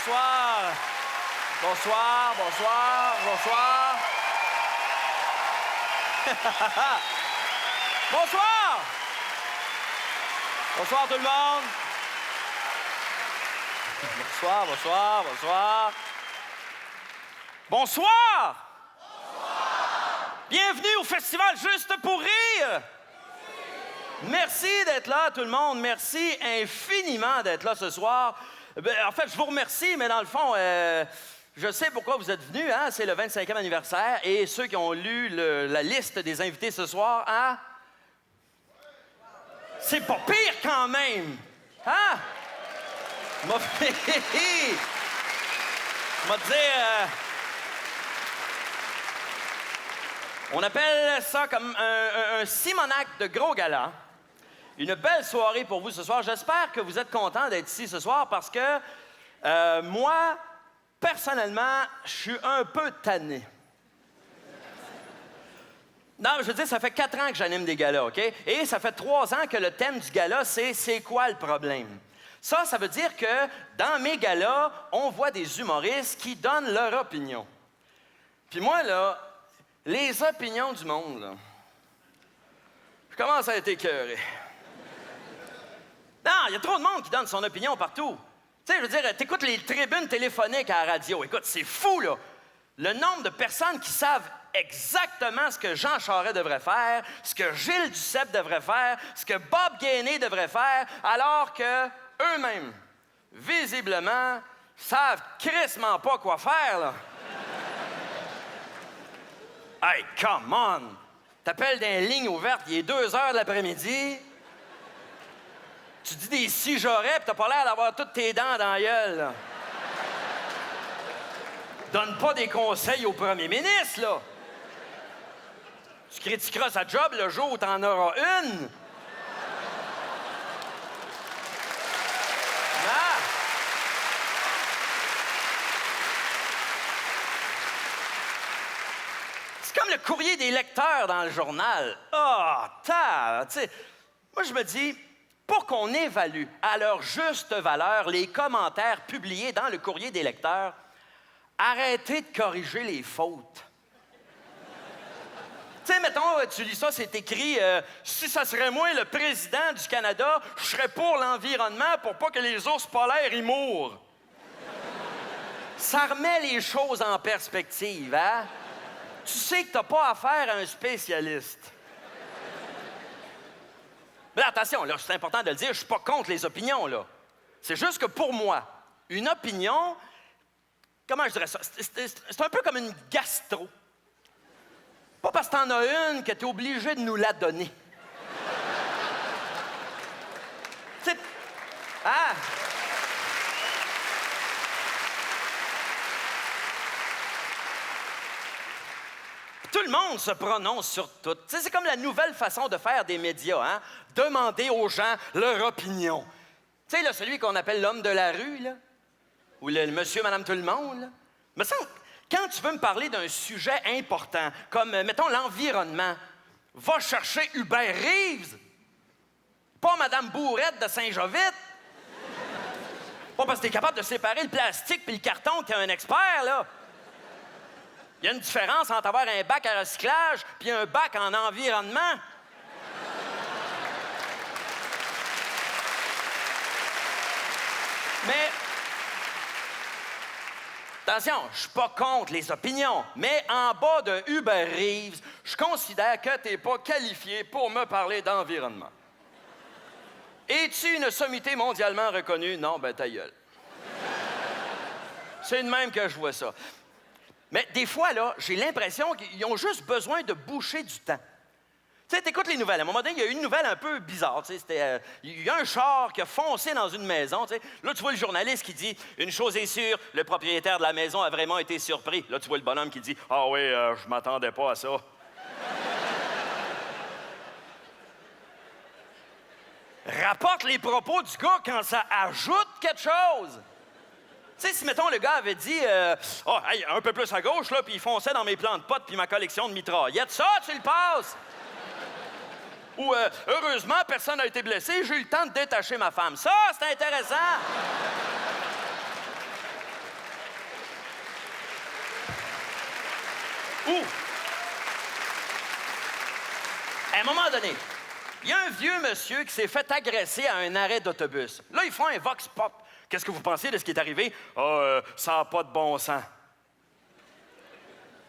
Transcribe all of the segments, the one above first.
Bonsoir. Bonsoir, bonsoir, bonsoir. Bonsoir. Bonsoir tout le monde. Bonsoir, bonsoir, bonsoir. Bonsoir. Bonsoir. Bienvenue au festival Juste pour rire. Merci d'être là, tout le monde. Merci infiniment d'être là ce soir. En fait, je vous remercie, mais dans le fond, je sais pourquoi vous êtes venus. Hein? C'est le 25e anniversaire. Et ceux qui ont lu la liste des invités ce soir, hein? C'est pas pire quand même. Hein? M'a dire... on appelle ça comme un Simonac de gros gala. Une belle soirée pour vous ce soir. J'espère que vous êtes contents d'être ici ce soir parce que moi, personnellement, je suis un peu tanné. Non, je veux dire, ça fait 4 ans que j'anime des galas, OK? Et ça fait 3 ans que le thème du gala, c'est quoi le problème? Ça veut dire que dans mes galas, on voit des humoristes qui donnent leur opinion. Puis moi, là, les opinions du monde, là, je commence à être écœuré. Non, il y a trop de monde qui donne son opinion partout. Tu sais, je veux dire, t'écoutes les tribunes téléphoniques à la radio. Écoute, c'est fou, là. Le nombre de personnes qui savent exactement ce que Jean Charest devrait faire, ce que Gilles Duceppe devrait faire, ce que Bob Gainey devrait faire, alors que eux-mêmes, visiblement, savent crissement pas quoi faire, là. Hey, come on! T'appelles dans les lignes ouvertes, il est 2 heures de l'après-midi. Tu dis des si j'aurais, pis t'as pas l'air d'avoir toutes tes dents dans la gueule, là. Donne pas des conseils au premier ministre, là. Tu critiqueras sa job le jour où t'en auras une. Ah! C'est comme le courrier des lecteurs dans le journal. Tu sais, moi, je me dis... Pour qu'on évalue à leur juste valeur les commentaires publiés dans le courrier des lecteurs, arrêtez de corriger les fautes. Tu sais, mettons, tu lis ça, c'est écrit si ça serait moi le président du Canada, je serais pour l'environnement pour pas que les ours polaires y mourent. Ça remet les choses en perspective, hein? Tu sais que t'as pas affaire à un spécialiste. Mais là, attention, là, c'est important de le dire, je suis pas contre les opinions, là. C'est juste que pour moi, une opinion, comment je dirais ça? C'est un peu comme une gastro. Pas parce que t'en as une que t'es obligé de nous la donner. Tu sais, ah! Tout le monde se prononce sur tout. Tu sais, c'est comme la nouvelle façon de faire des médias, hein? Demander aux gens leur opinion. Tu sais, là, celui qu'on appelle l'homme de la rue, là, ou le monsieur, madame, tout le monde, là. Me semble, quand tu veux me parler d'un sujet important, comme, mettons, l'environnement, va chercher Hubert Reeves, pas madame Bourrette de Saint-Jovite. Pas parce que t'es capable de séparer le plastique puis le carton que t'es un expert, là. Il y a une différence entre avoir un bac à recyclage puis un bac en environnement. Mais, attention, je suis pas contre les opinions, mais en bas de Hubert Reeves, je considère que t'es pas qualifié pour me parler d'environnement. Es-tu une sommité mondialement reconnue? Non, ben ta gueule. C'est de même que je vois ça. Mais des fois, là, j'ai l'impression qu'ils ont juste besoin de boucher du temps. Tu sais, t'écoutes les nouvelles. À un moment donné, il y a eu une nouvelle un peu bizarre. Tu sais, c'était, il y a un char qui a foncé dans une maison. Tu sais. Là, tu vois le journaliste qui dit « Une chose est sûre, le propriétaire de la maison a vraiment été surpris. » Là, tu vois le bonhomme qui dit « Ah oui, je m'attendais pas à ça. » Rapporte les propos du gars quand ça ajoute quelque chose. Tu sais, si, mettons, le gars avait dit hey, un peu plus à gauche, là, puis il fonçait dans mes plants de potes puis ma collection de mitraillettes. Ça, tu le passes! Ou heureusement, personne n'a été blessé, j'ai eu le temps de détacher ma femme. Ça, c'est intéressant! Ou, à un moment donné, il y a un vieux monsieur qui s'est fait agresser à un arrêt d'autobus. Là, ils font un vox pop. Qu'est-ce que vous pensez de ce qui est arrivé? Ça n'a pas de bon sens.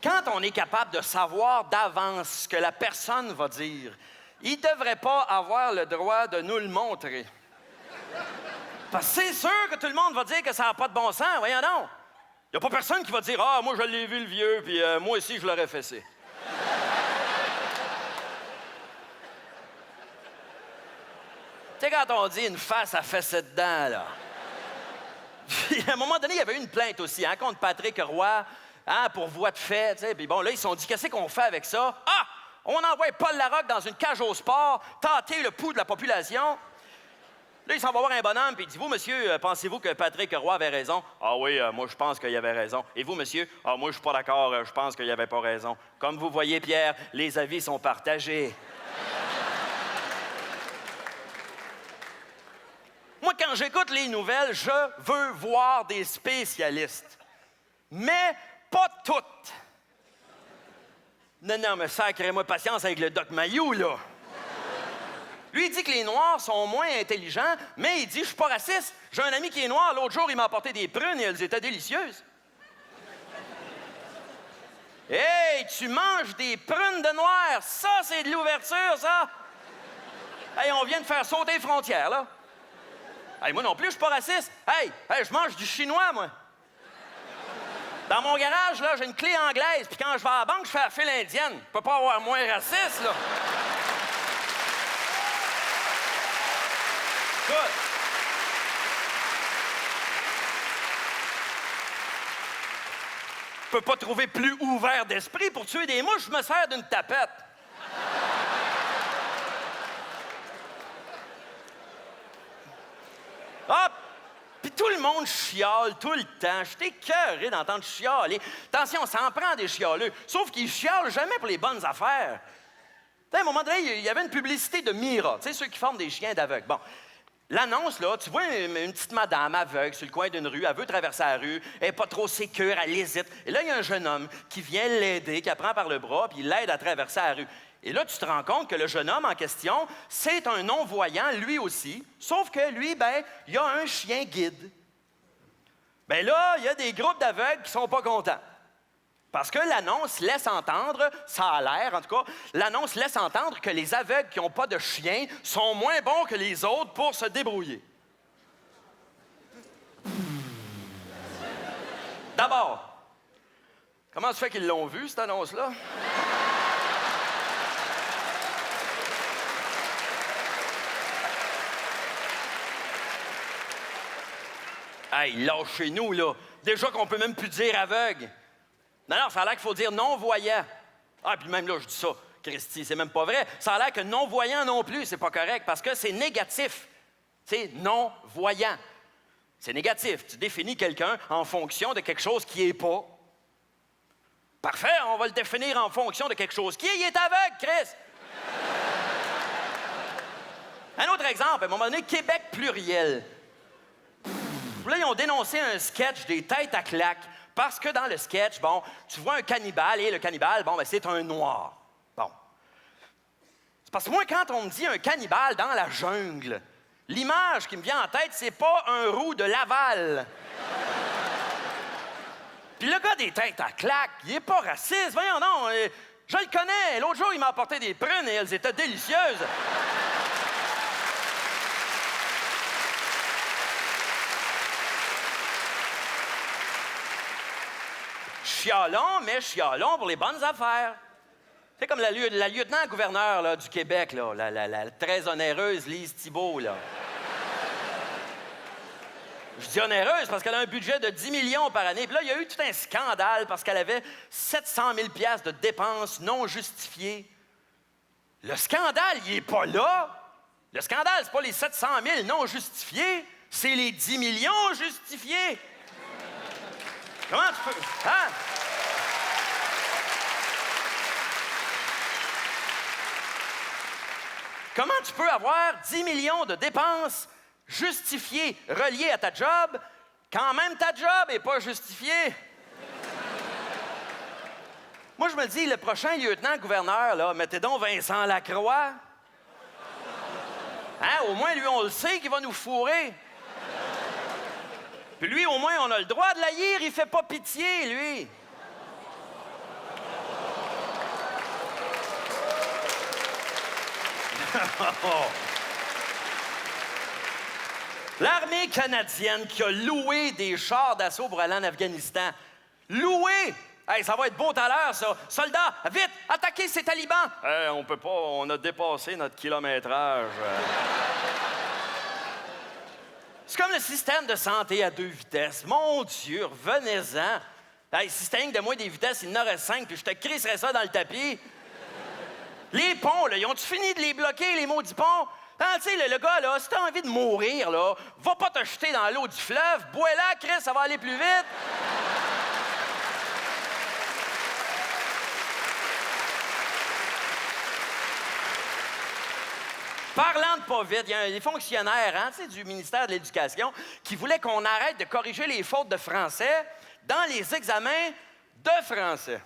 Quand on est capable de savoir d'avance ce que la personne va dire, il ne devrait pas avoir le droit de nous le montrer. Parce que c'est sûr que tout le monde va dire que ça n'a pas de bon sens, voyons donc. Il n'y a pas personne qui va dire « Ah, moi, je l'ai vu, le vieux, puis moi aussi, je l'aurais fessé. » Tu sais, quand on dit une face à fesser dedans, là. Puis, à un moment donné, il y avait eu une plainte aussi, hein, contre Patrick Roy, hein, pour voie de fait, tu sais. Puis bon, là, ils se sont dit, qu'est-ce qu'on fait avec ça? Ah! On envoie Paul Larocque dans une cage au sport, tâter le pouls de la population. Là, il s'en va voir un bonhomme, puis il dit, vous, monsieur, pensez-vous que Patrick Roy avait raison? Ah oui, moi, je pense qu'il avait raison. Et vous, monsieur? Ah, moi, je suis pas d'accord, je pense qu'il avait pas raison. Comme vous voyez, Pierre, les avis sont partagés. Moi, quand j'écoute les nouvelles, je veux voir des spécialistes. Mais pas toutes. Non, mais sacrez-moi patience avec le Doc Mayou, là. Lui, il dit que les Noirs sont moins intelligents, mais il dit, je suis pas raciste. J'ai un ami qui est noir, l'autre jour, il m'a apporté des prunes et elles étaient délicieuses. Hey, tu manges des prunes de noir, ça, c'est de l'ouverture, ça. Hey, on vient de faire sauter les frontières, là. Hey, moi non plus, je suis pas raciste. Hey, je mange du chinois, moi. Dans mon garage, là, j'ai une clé anglaise, puis quand je vais à la banque, je fais la file indienne. Je peux pas avoir moins raciste, là. Écoute. Je peux pas trouver plus ouvert d'esprit pour tuer des mouches, je me sers d'une tapette. Ah, puis tout le monde chiale tout le temps. Je suis écœuré d'entendre chialer. Attention, ça en prend des chialeux. Sauf qu'ils chialent jamais pour les bonnes affaires. À un moment donné, il y avait une publicité de Mira. Tu sais, ceux qui forment des chiens d'aveugles. Bon, l'annonce, là, tu vois une petite madame aveugle sur le coin d'une rue. Elle veut traverser la rue. Elle n'est pas trop sécure, elle hésite. Et là, il y a un jeune homme qui vient l'aider, qui la prend par le bras, puis il l'aide à traverser la rue. Et là, tu te rends compte que le jeune homme en question, c'est un non-voyant, lui aussi, sauf que lui, ben, il a un chien guide. Ben là, il y a des groupes d'aveugles qui sont pas contents. Parce que l'annonce laisse entendre, ça a l'air en tout cas, l'annonce laisse entendre que les aveugles qui n'ont pas de chien sont moins bons que les autres pour se débrouiller. D'abord, comment se fait qu'ils l'ont vu, cette annonce-là? Hey, lâchez-nous, là. Déjà qu'on peut même plus dire aveugle. Non, ça a l'air qu'il faut dire non-voyant. Ah, puis même là, je dis ça, Christy, c'est même pas vrai. Ça a l'air que non-voyant non plus, c'est pas correct, parce que c'est négatif. C'est non-voyant. C'est négatif. Tu définis quelqu'un en fonction de quelque chose qui est pas. Parfait, on va le définir en fonction de quelque chose qui est. Il est aveugle, Chris! Un autre exemple, à un moment donné, Québec pluriel. Là, ils ont dénoncé un sketch des têtes à claques parce que dans le sketch, bon, tu vois un cannibale et le cannibale, bon, ben, c'est un noir. Bon. C'est parce que moi, quand on me dit un cannibale dans la jungle, l'image qui me vient en tête, c'est pas un roux de Laval. Puis le gars des têtes à claques, il est pas raciste. Voyons non, je le connais. L'autre jour, il m'a apporté des prunes et elles étaient délicieuses. Chialons, mais chialons pour les bonnes affaires. C'est comme la lieutenant-gouverneur là, du Québec, là, la très onéreuse Lise Thibault. Là. Je dis onéreuse parce qu'elle a un budget de 10 millions par année. Puis là, il y a eu tout un scandale parce qu'elle avait 700 000 $ de dépenses non justifiées. Le scandale, il n'est pas là. Le scandale, c'est pas les 700 000 non justifiés, c'est les 10 millions justifiés. Comment tu peux... Hein? Comment tu peux avoir 10 millions de dépenses justifiées reliées à ta job quand même ta job n'est pas justifiée? Moi, je me dis, le prochain lieutenant-gouverneur, là, mettez donc Vincent Lacroix. Hein? Au moins, lui, on le sait qu'il va nous fourrer. Puis lui, au moins, on a le droit de l'haïr. Il fait pas pitié, lui. L'armée canadienne qui a loué des chars d'assaut pour aller en Afghanistan. Loué! Hey, ça va être beau tout à l'heure, ça. Soldats, vite, attaquez ces talibans! On peut pas, on a dépassé notre kilométrage. C'est comme le système de santé à 2 vitesses. Mon Dieu, revenez-en. Hey, si c'était rien que de moins des vitesses, il en aurait 5, puis je te crisserais ça dans le tapis. Les ponts, là, ils ont-tu fini de les bloquer, les maudits ponts? Hein, tu sais, le gars, là, si t'as envie de mourir, là, va pas te jeter dans l'eau du fleuve. Bois-la, Chris, ça va aller plus vite. Parlant de pas vite, il y a des fonctionnaires hein, du ministère de l'Éducation qui voulaient qu'on arrête de corriger les fautes de français dans les examens de français.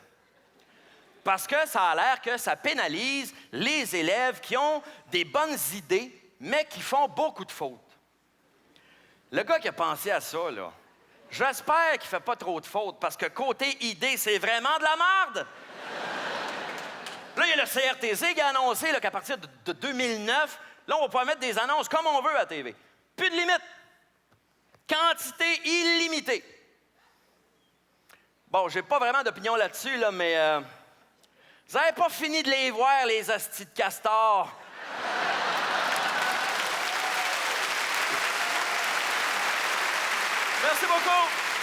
Parce que ça a l'air que ça pénalise les élèves qui ont des bonnes idées, mais qui font beaucoup de fautes. Le gars qui a pensé à ça, là, j'espère qu'il fait pas trop de fautes, parce que côté idée, c'est vraiment de la merde! Là, il y a le CRTC qui a annoncé là, qu'à partir de 2009, là, on va pouvoir mettre des annonces comme on veut à la TV. Plus de limite. Quantité illimitée. Bon, j'ai pas vraiment d'opinion là-dessus, là, mais... vous n'avez pas fini de les voir, les hosties de castor. Merci beaucoup.